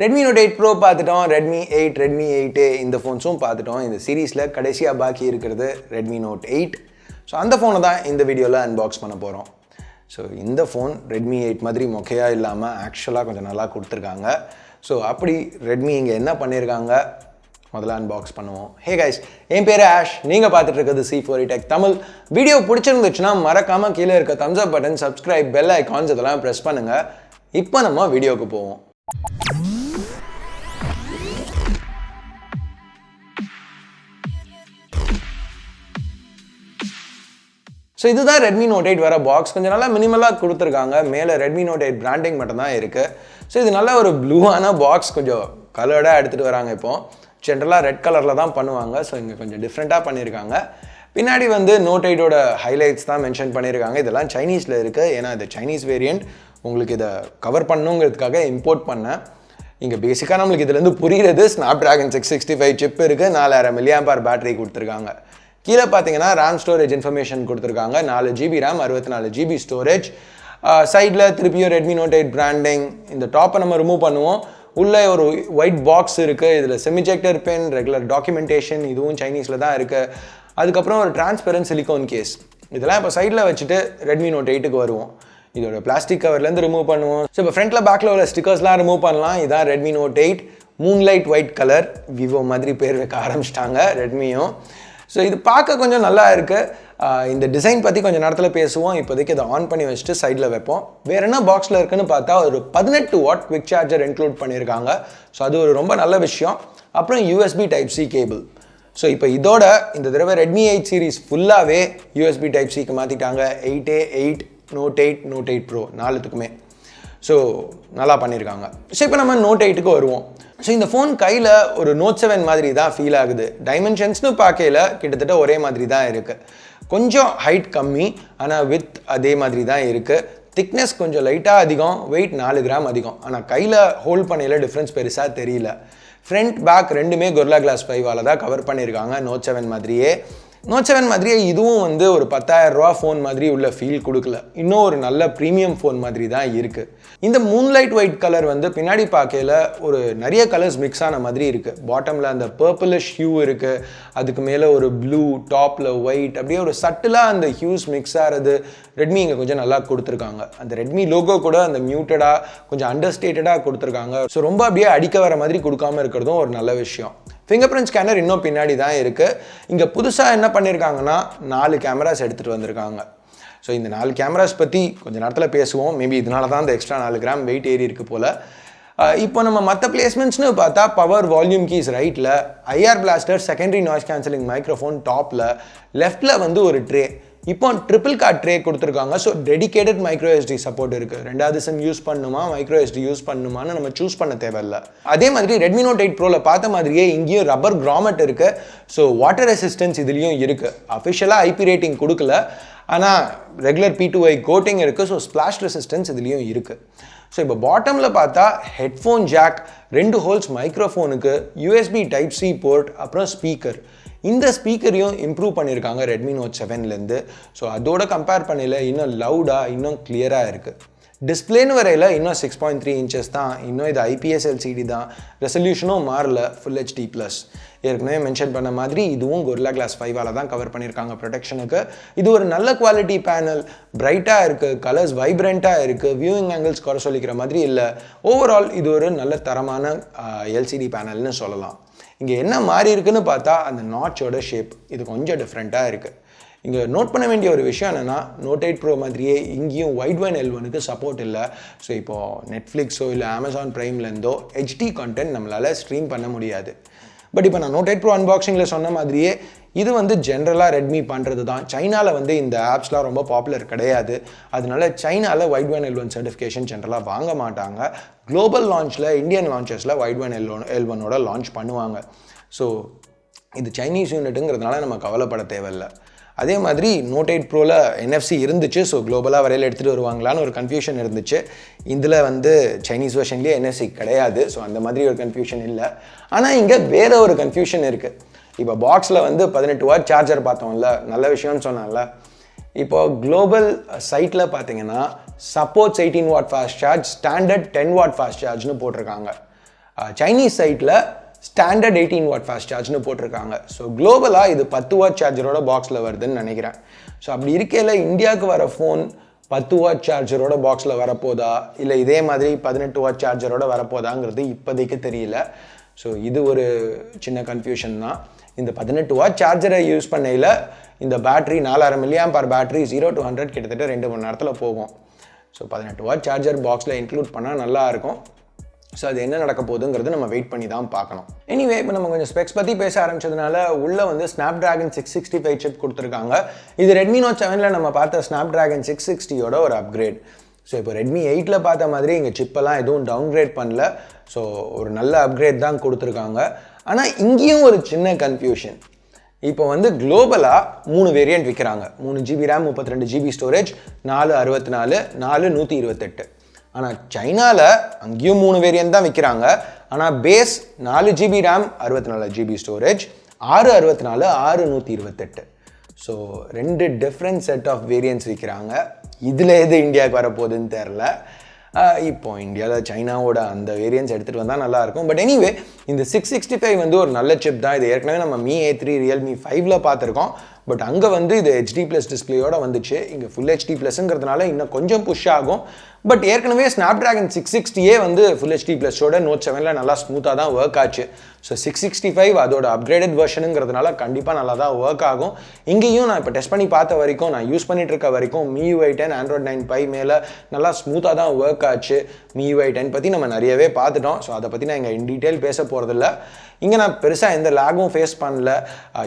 Redmi Note 8 Pro பார்த்துட்டோம், Redmi 8, Redmi 8A இந்த ஃபோன்ஸும் பார்த்துட்டோம். இந்த சீரீஸில் கடைசியாக பாக்கி இருக்கிறது Redmi Note 8. ஸோ அந்த ஃபோனை தான் இந்த வீடியோவில் அன்பாக்ஸ் பண்ண போகிறோம். ஸோ இந்த ஃபோன் Redmi 8 மாதிரி மொக்கையாக இல்லாமல் ஆக்சுவலாக கொஞ்சம் நல்லா கொடுத்துருக்காங்க. ஸோ அப்படி Redmi இங்கே என்ன பண்ணியிருக்காங்க முதல்ல அன்பாக்ஸ் பண்ணுவோம். ஹே கைஸ், என் பேர் ஆஷ், நீங்கள் பார்த்துட்டு இருக்கிறது C4E Tech தமிழ். வீடியோ பிடிச்சிருந்துச்சுன்னா மறக்காமல் கீழே இருக்க தம்ஸ் அப் பட்டன், சப்ஸ்கிரைப், பெல் ஐகான்ஸ் இதெல்லாம் ப்ரெஸ் பண்ணுங்கள். இப்போ நம்ம வீடியோவுக்கு போவோம். ஸோ இதுதான் Redmi Note 8 வர பாக்ஸ். கொஞ்சம் நல்லா மினிமலாக கொடுத்துருக்காங்க. மேலே Redmi Note 8 பிராண்டிங் மட்டும்தான் இருக்குது. ஸோ இது நல்ல ஒரு ப்ளூவான பாக்ஸ், கொஞ்சம் கலர்டாக எடுத்துகிட்டு வராங்க. இப்போ ஜென்ரலாக ரெட் கலரில் தான் பண்ணுவாங்க. ஸோ இங்கே கொஞ்சம் டிஃப்ரெண்ட்டாக பண்ணியிருக்காங்க. பின்னாடி வந்து Note 8ஓட ஹைலைட்ஸ் தான் மென்ஷன் பண்ணியிருக்காங்க. இதெல்லாம் சைனீஸில் இருக்குது. ஏன்னா இது சைனீஸ் வேரியண்ட், உங்களுக்கு இதை கவர் பண்ணணுங்கிறதுக்காக இம்போர்ட் பண்ணேன். இங்கே பேசிக்காக நம்மளுக்கு இதுலேருந்து புரிகிறது Snapdragon 665 சிப் இருக்குது, 4000 mAh பேட்டரி கொடுத்துருக்காங்க. கீழே பார்த்தீங்கன்னா ரேம் ஸ்டோரேஜ் இன்ஃபர்மேஷன் கொடுத்துருக்காங்க. 4GB RAM, 64GB storage. சைடில் திருப்பியும் Redmi Note 8 பிராண்டிங். இந்த டாப்பை நம்ம ரிமூவ் பண்ணுவோம். உள்ளே ஒரு ஒயிட் பாக்ஸ் இருக்குது. இதில் செமிஜெக்டர் பென், ரெகுலர் டாக்குமெண்டேஷன், இதுவும் சைனீஸில் தான் இருக்குது. அதுக்கப்புறம் ஒரு டிரான்ஸ்பெரன்ட் சிலிகான் கேஸ். இதெல்லாம் இப்போ சைடில் வச்சுட்டு Redmi Note 8க்கு வருவோம். இதோட பிளாஸ்டிக் கவர்லேருந்து ரிமூவ் பண்ணுவோம். ஸோ இப்போ ஃப்ரண்ட்டில் பேக்கில் உள்ள ஸ்டிக்கர்ஸ்லாம் ரிமூவ் பண்ணலாம். இதான் Redmi Note 8 moonlight white colour. Vivo மாதிரி பேர் வைக்க ஆரம்பிச்சிட்டாங்க ரெட்மியும். ஸோ இது பார்க்க கொஞ்சம் நல்லா இருக்குது. இந்த டிசைன் பற்றி கொஞ்சம் நேரத்தில் பேசுவோம். இப்போதைக்கு இதை ஆன் பண்ணி வச்சுட்டு சைடில் வைப்போம். வேறு என்ன பாக்ஸில் இருக்குன்னு பார்த்தா ஒரு 18 வாட் குவிக் சார்ஜர் இன்க்ளூட் பண்ணியிருக்காங்க. ஸோ அது ஒரு ரொம்ப நல்ல விஷயம். அப்புறம் USB Type-C கேபிள். ஸோ இப்போ இதோட இந்த தடவை Redmi 8 சீரீஸ் ஃபுல்லாகவே USB Type-Cக்கு மாற்றிட்டாங்க. 8A, 8, Note 8, Note 8 Pro நாலுத்துக்குமே. ஸோ நல்லா பண்ணியிருக்காங்க. ஸோ இப்போ நம்ம Note 8க்கு வருவோம். ஸோ இந்த ஃபோன் கையில் ஒரு Note 7 மாதிரி தான் ஃபீல் ஆகுது. டைமென்ஷன்ஸ்னு பார்க்கையில் கிட்டத்தட்ட ஒரே மாதிரி தான் இருக்குது. கொஞ்சம் ஹைட் கம்மி, ஆனால் வித் அதே மாதிரி தான் இருக்குது. திக்னஸ் கொஞ்சம் லைட்டாக அதிகம், வெயிட் 4 கிராம் அதிகம். ஆனால் கையில் ஹோல்ட் பண்ணையில் டிஃப்ரென்ஸ் பெருசாக தெரியல. ஃப்ரண்ட் பேக் ரெண்டுமே Gorilla Glass 5ஆல் தான் கவர் பண்ணியிருக்காங்க. Note 7 மாதிரியே இதுவும் வந்து ஒரு 10,000 ரூபா ஃபோன் மாதிரி உள்ள ஃபீல் கொடுக்கல. இன்னும் ஒரு நல்ல ப்ரீமியம் ஃபோன் மாதிரி தான் இருக்குது. இந்த மூன்லைட் ஒயிட் கலர் வந்து பின்னாடி பார்க்கையில் ஒரு நிறைய கலர்ஸ் மிக்ஸ் ஆன மாதிரி இருக்குது. பாட்டமில் அந்த பர்பிளிஷ் ஹியூ இருக்குது, அதுக்கு மேலே ஒரு ப்ளூ, டாப்பில் ஒயிட், அப்படியே ஒரு சட்டிலாக அந்த ஹியூஸ் மிக்ஸ் ஆகிறது ரெட்மி இங்கே கொஞ்சம் நல்லா கொடுத்துருக்காங்க. அந்த ரெட்மி லோகோ கூட அந்த மியூட்டடாக கொஞ்சம் அண்டர்ஸ்டேட்டடாக கொடுத்துருக்காங்க. ஸோ ரொம்ப அப்படியே அடிக்க வர மாதிரி கொடுக்காம இருக்கிறதும் ஒரு நல்ல விஷயம். ஃபிங்கர் பிரிண்ட் ஸ்கேனர் இன்னும் பின்னாடி தான் இருக்குது. இங்கே புதுசாக என்ன பண்ணியிருக்காங்கன்னா 4 கேமராஸ் எடுத்துகிட்டு வந்திருக்காங்க. ஸோ இந்த 4 கேமராஸ் பற்றி கொஞ்சம் நேரத்தில் பேசுவோம். மேபி இதனால தான் அந்த எக்ஸ்ட்ரா 4 கிராம் வெயிட் ஏறி இருக்குது போல். இப்போ நம்ம மற்ற பிளேஸ்மெண்ட்ஸ்னு பார்த்தா பவர் வால்யூம் கீஸ் ரைட்டில், IR plaster, secondary noise cancelling microphone டாப்பில், லெஃப்டில் வந்து ஒரு ட்ரே. இப்போ ட்ரிபிள் கார்ட் ட்ரே கொடுத்துருக்காங்க. So dedicated micro SD support இருக்குது. 2வது சிம் யூஸ் பண்ணணுமா, மைக்ரோ SD யூஸ் பண்ணணுமான்னு நம்ம சூஸ் பண்ண தேவையில்லை. அதே மாதிரி Redmi Note 8 Proவில் பார்த்த மாதிரியே இங்கேயும் ரப்பர் கிராமெட் இருக்குது. ஸோ வாட்டர் ரெசிஸ்டன்ஸ் இதுலேயும் இருக்குது. அஃபிஷியலாக IP ரேட்டிங் கொடுக்கல, ஆனால் ரெகுலர் P2I கோட்டிங் இருக்குது. ஸோ ஸ்பிளாஷ் ரெசிஸ்டன்ஸ் இதுலேயும் இருக்குது. ஸோ இப்போ பாட்டமில் பார்த்தா ஹெட்ஃபோன் ஜாக், 2 ஹோல்ஸ் மைக்ரோஃபோனுக்கு, USB Type-C போர்ட், அப்புறம் ஸ்பீக்கர். இந்த ஸ்பீக்கரையும் இம்ப்ரூவ் பண்ணியிருக்காங்க Redmi Note 7லேருந்து. ஸோ அதோட கம்பேர் பண்ணல இன்னும் லவுடாக, இன்னும் கிளியராக இருக்குது. டிஸ்பிளேன்னு வரையில் இன்னும் 6.3 inches தான். இன்னும் இது IPS LCD தான். ரெசல்யூஷனும் மாறல, Full HD+. ஏற்கனவே மென்ஷன் பண்ண மாதிரி இதுவும் Gorilla Glass 5ஆல் தான் கவர் பண்ணியிருக்காங்க ப்ரொடெக்ஷனுக்கு. இது ஒரு நல்ல குவாலிட்டி பேனல், பிரைட்டாக இருக்குது, கலர்ஸ் வைப்ரண்ட்டாக இருக்குது, வியூவிங் ஆங்கிள்ஸ் குறை சொல்லிக்கிற மாதிரி இல்லை. ஓவரால் இது ஒரு நல்ல தரமான LCD பேனல்னு சொல்லலாம். இங்கே என்ன மாறி இருக்குன்னு பார்த்தா அந்த நாட்சோட ஷேப் இது கொஞ்சம் டிஃப்ரெண்ட்டாக இருக்குது. இங்கே நோட் பண்ண வேண்டிய ஒரு விஷயம் என்னென்னா, Note 8 Pro மாதிரியே இங்கேயும் வைட் L1க்கு சப்போர்ட் இல்லை. ஸோ இப்போது நெட்ஃப்ளிக்ஸோ இல்லை அமேசான் ப்ரைம்லேருந்தோ HD கண்டென்ட் நம்மளால் ஸ்ட்ரீம் பண்ண முடியாது. பட் இப்போ நான் Note 8 Pro அன்பாக்சிங்கில் சொன்ன மாதிரியே இது வந்து ஜென்ரலாக ரெட்மி பண்ணுறது தான். சைனாவில் வந்து இந்த ஆப்ஸ்லாம் ரொம்ப பாப்புலர் கிடையாது. அதனால சைனாவில் வைட் L1 சர்டிஃபிகேஷன் ஜென்ரலாக வாங்க மாட்டாங்க. குளோபல் லான்ச்சில், இந்தியன் லான்ச்சஸில் வைட் L1ஓட லான்ச் பண்ணுவாங்க. ஸோ இது சைனீஸ் யூனிட்டுங்கிறதுனால நம்ம கவலைப்பட தேவையில்லை. அதே மாதிரி Note 8 Proவில் NFC இருந்துச்சு. ஸோ குளோபலாக வரையில் எடுத்துகிட்டு வருவாங்களான்னு ஒரு கன்ஃபியூஷன் இருந்துச்சு. இதில் வந்து சைனீஸ் வெர்ஷன்லேயே NFC கிடையாது. ஸோ அந்த மாதிரி ஒரு கன்ஃபியூஷன் இல்லை. ஆனால் இங்கே வேறு ஒரு கன்ஃபியூஷன் இருக்குது. இப்போ பாக்ஸில் வந்து 18 வாட் சார்ஜர் பார்த்தோம்ல, நல்ல விஷயம்னு சொன்னால. இப்போ குளோபல் சைட்டில் பார்த்தீங்கன்னா supports 18 watt fast charge, standard 10 watt fast சார்ஜ்னு போட்டிருக்காங்க. சைனீஸ் சைட்டில் ஸ்டாண்டர்ட் 18 வாட் ஃபாஸ்ட் சார்ஜ்னு போட்டிருக்காங்க. ஸோ குளோபலாக இது 10 வாட் சார்ஜரோட பாக்ஸில் வருதுன்னு நினைக்கிறேன். ஸோ அப்படி இருக்கையில் இந்தியாவுக்கு வர ஃபோன் 10 வாட் சார்ஜரோட பாக்ஸில் வரப்போதா இல்லை இதே மாதிரி 18 வாட் சார்ஜரோட வரப்போதாங்கிறது இப்போதைக்கு தெரியல. ஸோ இது ஒரு சின்ன கன்ஃபியூஷன் தான். இந்த 18 வாட் சார்ஜரை யூஸ் பண்ணையில் இந்த பேட்டரி 4000 mAh பேட்டரி 0 to 100 கிட்டத்தட்ட 2 மணி நேரத்தில் போகும். ஸோ 18 வாட் சார்ஜர் பாக்ஸில் இன்க்ளூட் பண்ணால் நல்லாயிருக்கும். ஸோ அது என்ன நடக்க போகுதுங்கிறது நம்ம வெயிட் பண்ணி தான் பார்க்கணும். எனிவே இப்போ நம்ம கொஞ்சம் ஸ்பெக்ஸ் பற்றி பேச ஆரம்பிச்சதுனால உள்ளே வந்து Snapdragon 665 சிப் கொடுத்துருக்காங்க. இது Redmi Note 7ல் நம்ம பார்த்த Snapdragon 660யோட ஒரு அப்கிரேட். ஸோ இப்போ Redmi 8ல் பார்த்த மாதிரி இங்கே சிப்பெல்லாம் எதுவும் டவுன்கிரேட் பண்ணல. ஸோ ஒரு நல்ல அப்கிரேட் தான் கொடுத்துருக்காங்க. ஆனால் இங்கேயும் ஒரு சின்ன கன்ஃபியூஷன். இப்போ வந்து குளோபலாக 3 வேரியண்ட் விற்கிறாங்க. 3GB RAM 32GB storage 464 128. ஆனால் சைனாவில் அங்கேயும் 3 வேரியண்ட் தான் விற்கிறாங்க. ஆனால் base 4GB RAM 64GB storage 664 128. So 2 different set of variants விற்கிறாங்க. இதில் எது இந்தியாவுக்கு வரப்போகுதுன்னு தெரில. இப்போ இந்தியாவில் சைனாவோட அந்த வேரியன்ட்ஸ் எடுத்துகிட்டு வந்தால் நல்லாயிருக்கும். பட் எனிவே இந்த 665 வந்து ஒரு நல்ல சிப் தான். இது ஏற்கனவே நம்ம Mi A3 Realme 5ல் பார்த்துருக்கோம். பட் அங்கே வந்து இது HD+ டிஸ்பிளேயோட வந்துச்சு. இங்கே ஃபுல் HD+ங்கிறதுனால இன்னும் கொஞ்சம் புஷ் ஆகும். பட் ஏற்கனவே Snapdragon 660 வந்து ஃபுல் HD+ஓட Note 7ல் நல்லா ஸ்மூத்தாக தான் ஒர்க் ஆச்சு. ஸோ 665 அதோட அப்கிரேடட் வெர்ஷனுங்கிறதுனால கண்டிப்பாக நல்லா தான் ஒர்க் ஆகும். இங்கேயும் நான் இப்போ டெஸ்ட் பண்ணி பார்த்த வரைக்கும், நான் யூஸ் பண்ணிட்டு இருக்க வரைக்கும் MIUI 10 Android 9 Pie மேலே நல்லா ஸ்மூத்தாக தான் ஒர்க் ஆச்சு. MIUI 10 பற்றி நம்ம நிறையவே பார்த்துட்டோம். ஸோ அதை பற்றி நான் இங்கே இன் டீட்டெயில் பேச போகிறதில்ல. இங்கே நான் பெருசாக எந்த லேகும் ஃபேஸ் பண்ணல.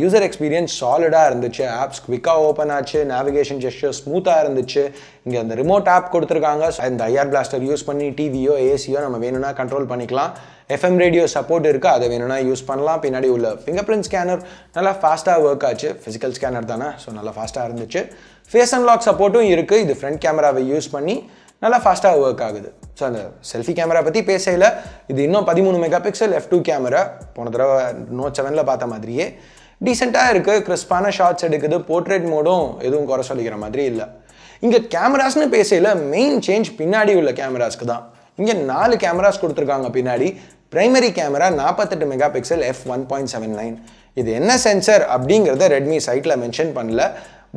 யூசர் எக்ஸ்பீரியன்ஸ் சாலிடாக இருந்துச்சு. ஆப்ஸ் குவிக்காக ஓப்பன் ஆச்சு. நேவிகேஷன் ஜெஸ்டர் ஸ்மூத்தாக இருந்துச்சு. இங்கே அந்த ரிமோட் ஆப் கொடுத்துருக்காங்க. இந்த ஐஆர் பிளாஸ்டர் யூஸ் பண்ணி டிவியோ ஏசியோ நம்ம வேணும்னா கண்ட்ரோல் பண்ணிக்கலாம். FM ரேடியோ சப்போர்ட் இருக்குது, அதை வேணும்னா யூஸ் பண்ணலாம். பின்னாடி உள்ள ஃபிங்கர் பிரிண்ட் ஸ்கேனர் நல்லா ஃபாஸ்ட்டாக ஒர்க் ஆச்சு. ஃபிசிக்கல் ஸ்கேனர் தானே, ஸோ நல்லா ஃபாஸ்ட்டாக இருந்துச்சு. ஃபேஸ் அன்லாக் சப்போர்ட்டும் இருக்குது. இது ஃப்ரண்ட் கேமராவை யூஸ் பண்ணி நல்லா ஃபாஸ்ட்டாக ஒர்க் ஆகுது. ஸோ அந்த செல்ஃபி கேமரா பற்றி பேசையில் இது இன்னும் 13 மெகாபிக்சல் f2 கேமரா. போன தடவை Note 7ல் பார்த்த மாதிரியே டீசெண்டாக இருக்குது. கிறிஸ்பான ஷார்ட்ஸ் எடுக்குது. போர்ட்ரேட் மோடும் எதுவும் குறை சொல்லிக்கிற மாதிரி இல்லை. இங்கே கேமராஸ்னு பேசையில் மெயின் சேஞ்ச் பின்னாடி உள்ள கேமராஸ்க்கு தான். இங்கே 4 கேமராஸ் கொடுத்துருக்காங்க பின்னாடி. Primary camera 48 megapixel f1.79. இது என்ன சென்சர் அப்படிங்கிறத ரெட்மி சைட்டில் மென்ஷன் பண்ணல.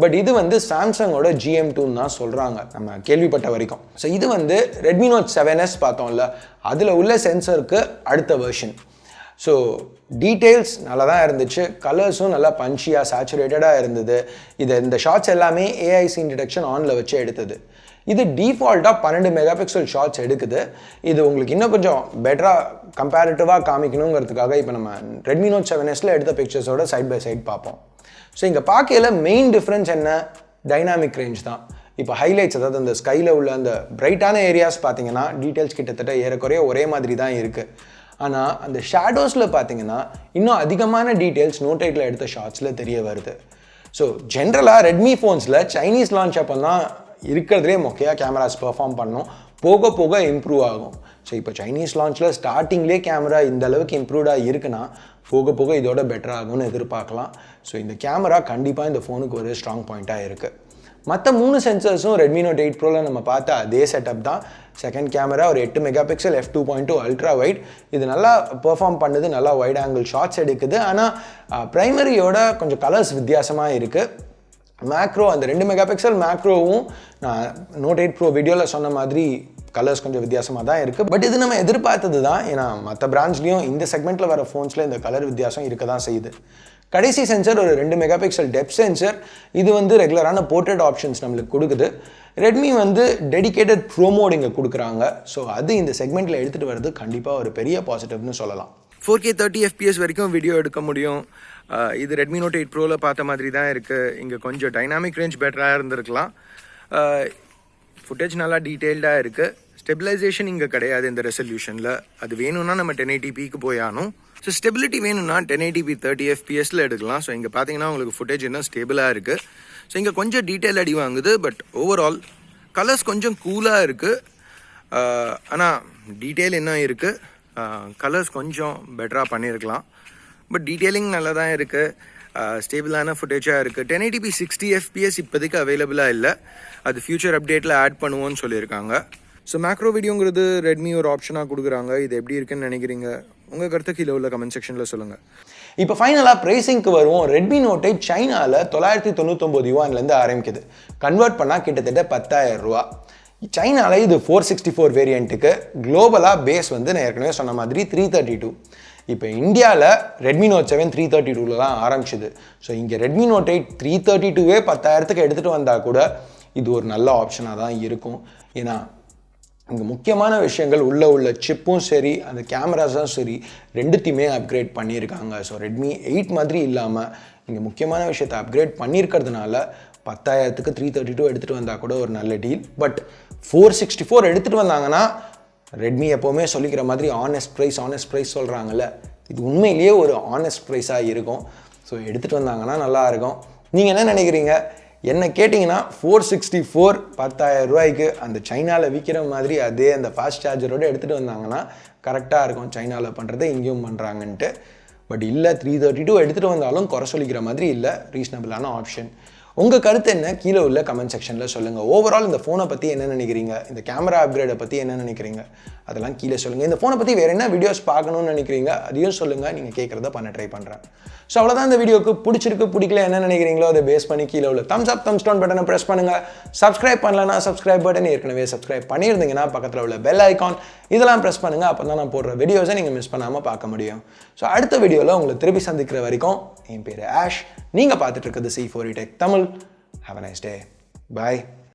பட் இது வந்து சாம்சங்கோட GM2 தான் சொல்கிறாங்க நம்ம கேள்விப்பட்ட வரைக்கும். ஸோ இது வந்து Redmi Note 7s பார்த்தோம்ல, அதில் உள்ள சென்சருக்கு அடுத்த வெர்ஷன். ஸோ டீட்டெயில்ஸ் நல்லா தான் இருந்துச்சு. கலர்ஸும் நல்லா பஞ்சியாக சேச்சுரேட்டடாக இருந்தது. இந்த ஷார்ட்ஸ் எல்லாமே AI சீன் டிடெக்ஷன் ஆனில் வச்சு எடுத்தது. இது டிஃபால்ட்டாக 12 மெகாபிக்சல் ஷார்ட்ஸ் எடுக்குது. இது உங்களுக்கு இன்னும் கொஞ்சம் பெட்டராக கம்பேரிட்டிவாக காமிக்கணுங்கிறதுக்காக இப்போ நம்ம Redmi Note 7sல எடுத்த பிக்சர்ஸோட சைட் பை சைட் பார்ப்போம். ஸோ இங்கே பார்க்கையில் மெயின் டிஃப்ரென்ஸ் என்ன? டைனாமிக் ரேஞ்ச் தான். இப்போ ஹைலைட்ஸ், அதாவது அந்த ஸ்கையில் உள்ள அந்த பிரைட்டான ஏரியாஸ் பார்த்தீங்கன்னா டீட்டெயில்ஸ் கிட்டத்தட்ட ஏறக்குறைய ஒரே மாதிரி தான் இருக்குது. ஆனால் அந்த ஷேடோஸில் பார்த்தீங்கன்னா இன்னும் அதிகமான டீட்டெயில்ஸ் Note 8ல் எடுத்த ஷார்ட்ஸில் தெரிய வருது. ஸோ ஜென்ரலாக ரெட்மி ஃபோன்ஸில் சைனீஸ் லான்ச் அப்போ தான் இருக்கிறதுலே மொக்கையாக கேமராஸ் பெர்ஃபார்ம் பண்ணணும். போக போக இம்ப்ரூவ் ஆகும். ஸோ இப்போ சைனீஸ் லான்ச்சில் ஸ்டார்டிங்லேயே கேமரா இந்த அளவுக்கு இம்ப்ரூவ்டாக இருக்குன்னா போக போக இதோட பெட்டர் ஆகும்னு எதிர்பார்க்கலாம். ஸோ இந்த கேமரா கண்டிப்பாக இந்த ஃபோனுக்கு ஒரு ஸ்ட்ராங் பாயிண்ட்டாக இருக்குது. மற்ற 3 சென்சர்ஸும் Redmi Note 8 Proவில் நம்ம பார்த்த அதே செட்டப் தான். செகண்ட் கேமரா ஒரு 8 மெகாபிக்சல் f2.2 ultrawide. இது நல்லா பெர்ஃபார்ம் பண்ணுது, நல்லா வைட் ஆங்கிள் ஷார்ட்ஸ் எடுக்குது. ஆனால் ப்ரைமரியோட கொஞ்சம் கலர்ஸ் வித்தியாசமாக இருக்குது. மேக்ரோ அந்த 2 மெகாபிக்சல் மேக்ரோவும் நான் Note 8 Pro வீடியோவில் சொன்ன மாதிரி கலர்ஸ் கொஞ்சம் வித்தியாசமாக தான் இருக்குது. பட் இது நம்ம எதிர்பார்த்தது தான். ஏன்னா மற்ற பிராண்ட்ஸ்லேயும் இந்த செக்மெண்ட்டில் வர ஃபோன்ஸில் இந்த கலர் வித்தியாசம் இருக்க தான் செய்யுது. கடைசி சென்சர் ஒரு 2 மெகாபிக்சல் டெப்த் சென்சர். இது வந்து ரெகுலரான போர்ட்ரேட் ஆப்ஷன்ஸ் நம்மளுக்கு கொடுக்குது. ரெட்மி வந்து டெடிகேட்டட் ப்ரோ மோட் இங்கே கொடுக்குறாங்க. ஸோ அது இந்த செக்மெண்ட்டில் எடுத்துகிட்டு வர்றது கண்டிப்பாக ஒரு பெரிய பாசிட்டிவ்னு சொல்லலாம். 4K 30 FPS வரைக்கும் வீடியோ எடுக்க முடியும். இது Redmi Note 8 Proவில் பார்த்த மாதிரி தான் இருக்குது. இங்கே கொஞ்சம் டைனாமிக் ரேஞ்ச் பெட்டராக இருந்திருக்கலாம். ஃபுட்டேஜ் நல்லா டீட்டெயில்டாக இருக்குது. ஸ்டெபிலைசேஷன் இங்கே கிடையாது இந்த ரெசல்யூஷனில். அது வேணும்னா நம்ம 1080pக்கு போய் ஆகணும். ஸோ ஸ்டெபிலிட்டி வேணும்னா 1080p 30 FPSல எடுக்கலாம். ஸோ இங்கே பார்த்தீங்கன்னா உங்களுக்கு ஃபுட்டேஜ் இன்னும் ஸ்டேபிளாக இருக்குது. ஸோ இங்கே கொஞ்சம் டீட்டெயில் அடி வாங்குது. பட் ஓவரால் கலர்ஸ் கொஞ்சம் கூலாக இருக்குது. ஆனால் டீட்டெயில் இன்னும் இருக்குது. கலர்ஸ் கொஞ்சம் பெட்டராக பண்ணியிருக்கலாம். பட் டீட்டெயிலிங் நல்லா தான் இருக்குது. ஸ்டேபிளான ஃபுட்டேஜாக இருக்குது. 1080p 60 FPS இப்போதைக்கு அவைலபிளாக இல்லை. அது ஃபியூச்சர் அப்டேட்டில் ஆட் பண்ணுவோன்னு சொல்லியிருக்காங்க. ஸோ மேக்ரோ வீடியோங்கிறது ரெட்மி ஒரு ஆப்ஷனாக கொடுக்குறாங்க. இது எப்படி இருக்குன்னு நினைக்கிறீங்க? உங்கள் கருத்து கீழே உள்ள கமெண்ட் செக்ஷனில் சொல்லுங்கள். இப்போ ஃபைனலாக ப்ரைஸிங்க்கு வருவோம். ரெட்மி நோட் 8 சைனாவில் 999 யுவான்லேருந்து ஆரம்பிக்குது. கன்வெர்ட் பண்ணால் கிட்டத்தட்ட 10,000 ரூபா. சைனாவில் இது 464 வேரியண்ட்டுக்கு, குளோபலாக பேஸ் வந்து நான் ஏற்கனவே சொன்ன மாதிரி 332. இப்போ இந்தியாவில் ரெட்மி நோட் 7 332 தான் ஆரம்பிச்சுது. ஸோ இங்கே ரெட்மி நோட் 8 332வே 10,000க்கு எடுத்துகிட்டு வந்தால் கூட இது ஒரு நல்ல ஆப்ஷனாக தான் இருக்கும். ஏன்னா இங்கே முக்கியமான விஷயங்கள் உள்ள சிப்பும் சரி, அந்த கேமராஸும் சரி, ரெண்டுத்தையுமே அப்கிரேட் பண்ணியிருக்காங்க. ஸோ ரெட்மி 8 மாதிரி இல்லாமல் இங்கே முக்கியமான விஷயத்தை அப்கிரேட் பண்ணியிருக்கிறதுனால 10,000க்கு 332 எடுத்துகிட்டு வந்தால் கூட ஒரு நல்ல டீல். பட் 464 எடுத்துகிட்டு வந்தாங்கன்னா ரெட்மி எப்போவுமே சொல்லிக்கிற மாதிரி ஆனஸ்ட் ப்ரைஸ் சொல்கிறாங்கல்ல, இது உண்மையிலேயே ஒரு ஆனஸ்ட் ப்ரைஸாக இருக்கும். ஸோ எடுத்துகிட்டு வந்தாங்கன்னா நல்லாயிருக்கும். நீங்கள் என்ன நினைக்கிறீங்க? என்ன கேட்டிங்கன்னா 464 10,000 ரூபாய்க்கு அந்த சைனாவில் விற்கிற மாதிரி அதே அந்த ஃபாஸ்ட் சார்ஜரோடு எடுத்துகிட்டு வந்தாங்கன்னா கரெக்டாக இருக்கும். சைனாவில் பண்ணுறதை இங்கேயும் பண்ணுறாங்கன்ட்டு. பட் இல்லை, 332 எடுத்துகிட்டு வந்தாலும் குறை சொல்லிக்கிற மாதிரி இல்லை, ரீசனபிளான ஆப்ஷன். உங்கள் கருத்து என்ன? கீழே உள்ள கமெண்ட் செக்ஷனில் சொல்லுங்கள். ஓவரால் இந்த ஃபோனை பற்றி என்ன நினைக்கிறீங்க? இந்த கேமரா அப்கிரேடை பற்றி என்ன நினைக்கிறீங்க? அதெல்லாம் கீழே சொல்லுங்கள். இந்த ஃபோனை பற்றி வேறு என்ன வீடியோஸ் பார்க்கணும்னு நினைக்கிறீங்க? அதையும் சொல்லுங்கள். நீங்கள் கேட்குறத பண்ண ட்ரை பண்ணுறேன். ஸோ அவ்வளோதான் இந்த வீடியோக்கு. பிடிச்சிருக்கு பிடிக்கல என்ன நினைக்கிறீங்களோ அதை பேஸ் பண்ணி கீழே உள்ள தம்ஸ் அப் தம்ஸ் டவுன் பட்டனை ப்ரெஸ் பண்ணுங்கள். சப்ஸ்கிரைப் பண்ணலன்னா சப்ஸ்கிரைப் பட்டன் ஏற்கனவே சப்ஸ்கிரைப் பண்ணியிருந்தீங்கன்னா பக்கத்தில் உள்ள பெல் ஐக்கான் இதெல்லாம் ப்ரெஸ் பண்ணுங்கள். அப்போ தான் நான் போடுற வீடியோஸை நீங்கள் மிஸ் பண்ணாமல் பார்க்க முடியும். ஸோ அடுத்த வீடியோவில் உங்களை திருப்பி சந்திக்கிற வரைக்கும் என் பேர் ஆஷ். நீங்கள் பார்த்துட்டு இருக்கிறது C4E Tech Tamil. Have a nice day. Bye.